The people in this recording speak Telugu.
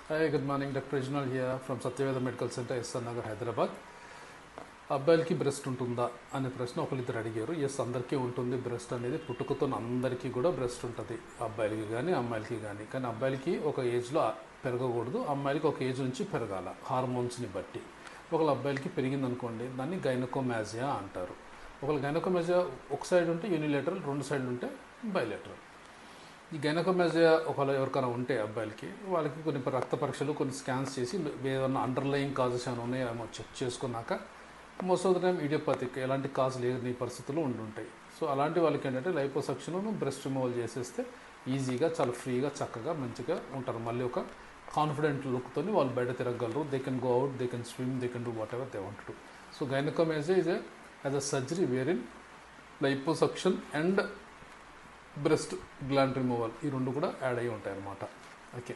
హాయ్ గుడ్ మార్నింగ్, డాక్టర్ రిజినల్ here from Satyaveda medical centre, SR Nagar, Hyderabad. అబ్బాయిలకి బ్రెస్ట్ ఉంటుందా అనే ప్రశ్న ఒకరిద్దరు అడిగారు. ఎస్, అందరికీ ఉంటుంది. బ్రెస్ట్ అనేది పుట్టుకతో అందరికీ కూడా బ్రెస్ట్ ఉంటుంది, అబ్బాయిలకి కానీ అమ్మాయిలకి కానీ. కానీ అబ్బాయిలకి ఒక ఏజ్లో పెరగకూడదు, అమ్మాయిలకి ఒక ఏజ్ నుంచి పెరగాల హార్మోన్స్ని బట్టి. ఒకళ్ళ అబ్బాయిలకి పెరిగిందనుకోండి, దాన్ని గైనకోమాజియా అంటారు. ఒకళ్ళ గైనకోమాజియా ఒక సైడ్ ఉంటే యూనిలేటరల్, రెండు సైడ్లు ఉంటే బైలేటరల్. ఈ గైనకోమాజియా ఒకవేళ ఎవరికైనా ఉంటే అబ్బాయిలకి, వాళ్ళకి కొన్ని రక్త పరీక్షలు, కొన్ని స్కాన్స్ చేసి ఏదన్నా అండర్లయింగ్ కాజెస్ ఏమైనా ఉన్నాయేమో చెక్ చేసుకున్నాక, most of the time idiopathic, ఎలాంటి కాజ్ లేని పరిస్థితులు ఉంటుంటాయి. సో అలాంటి వాళ్ళకి ఏంటంటే లైపోసక్షన్, బ్రెస్ట్ రిమూవల్ చేసేస్తే ఈజీగా, చాలా ఫ్రీగా, చక్కగా, మంచిగా ఉంటారు. మళ్ళీ ఒక కాన్ఫిడెంట్ లుక్తో వాళ్ళు బయట తిరగలరు. They can go out, they can swim, they can do whatever they want to. So gynecomastia is as a surgery wherein liposuction and breast gland removal, ఈ రెండు కూడా యాడ్ అయ్యి ఉంటాయి అన్నమాట. ఓకే.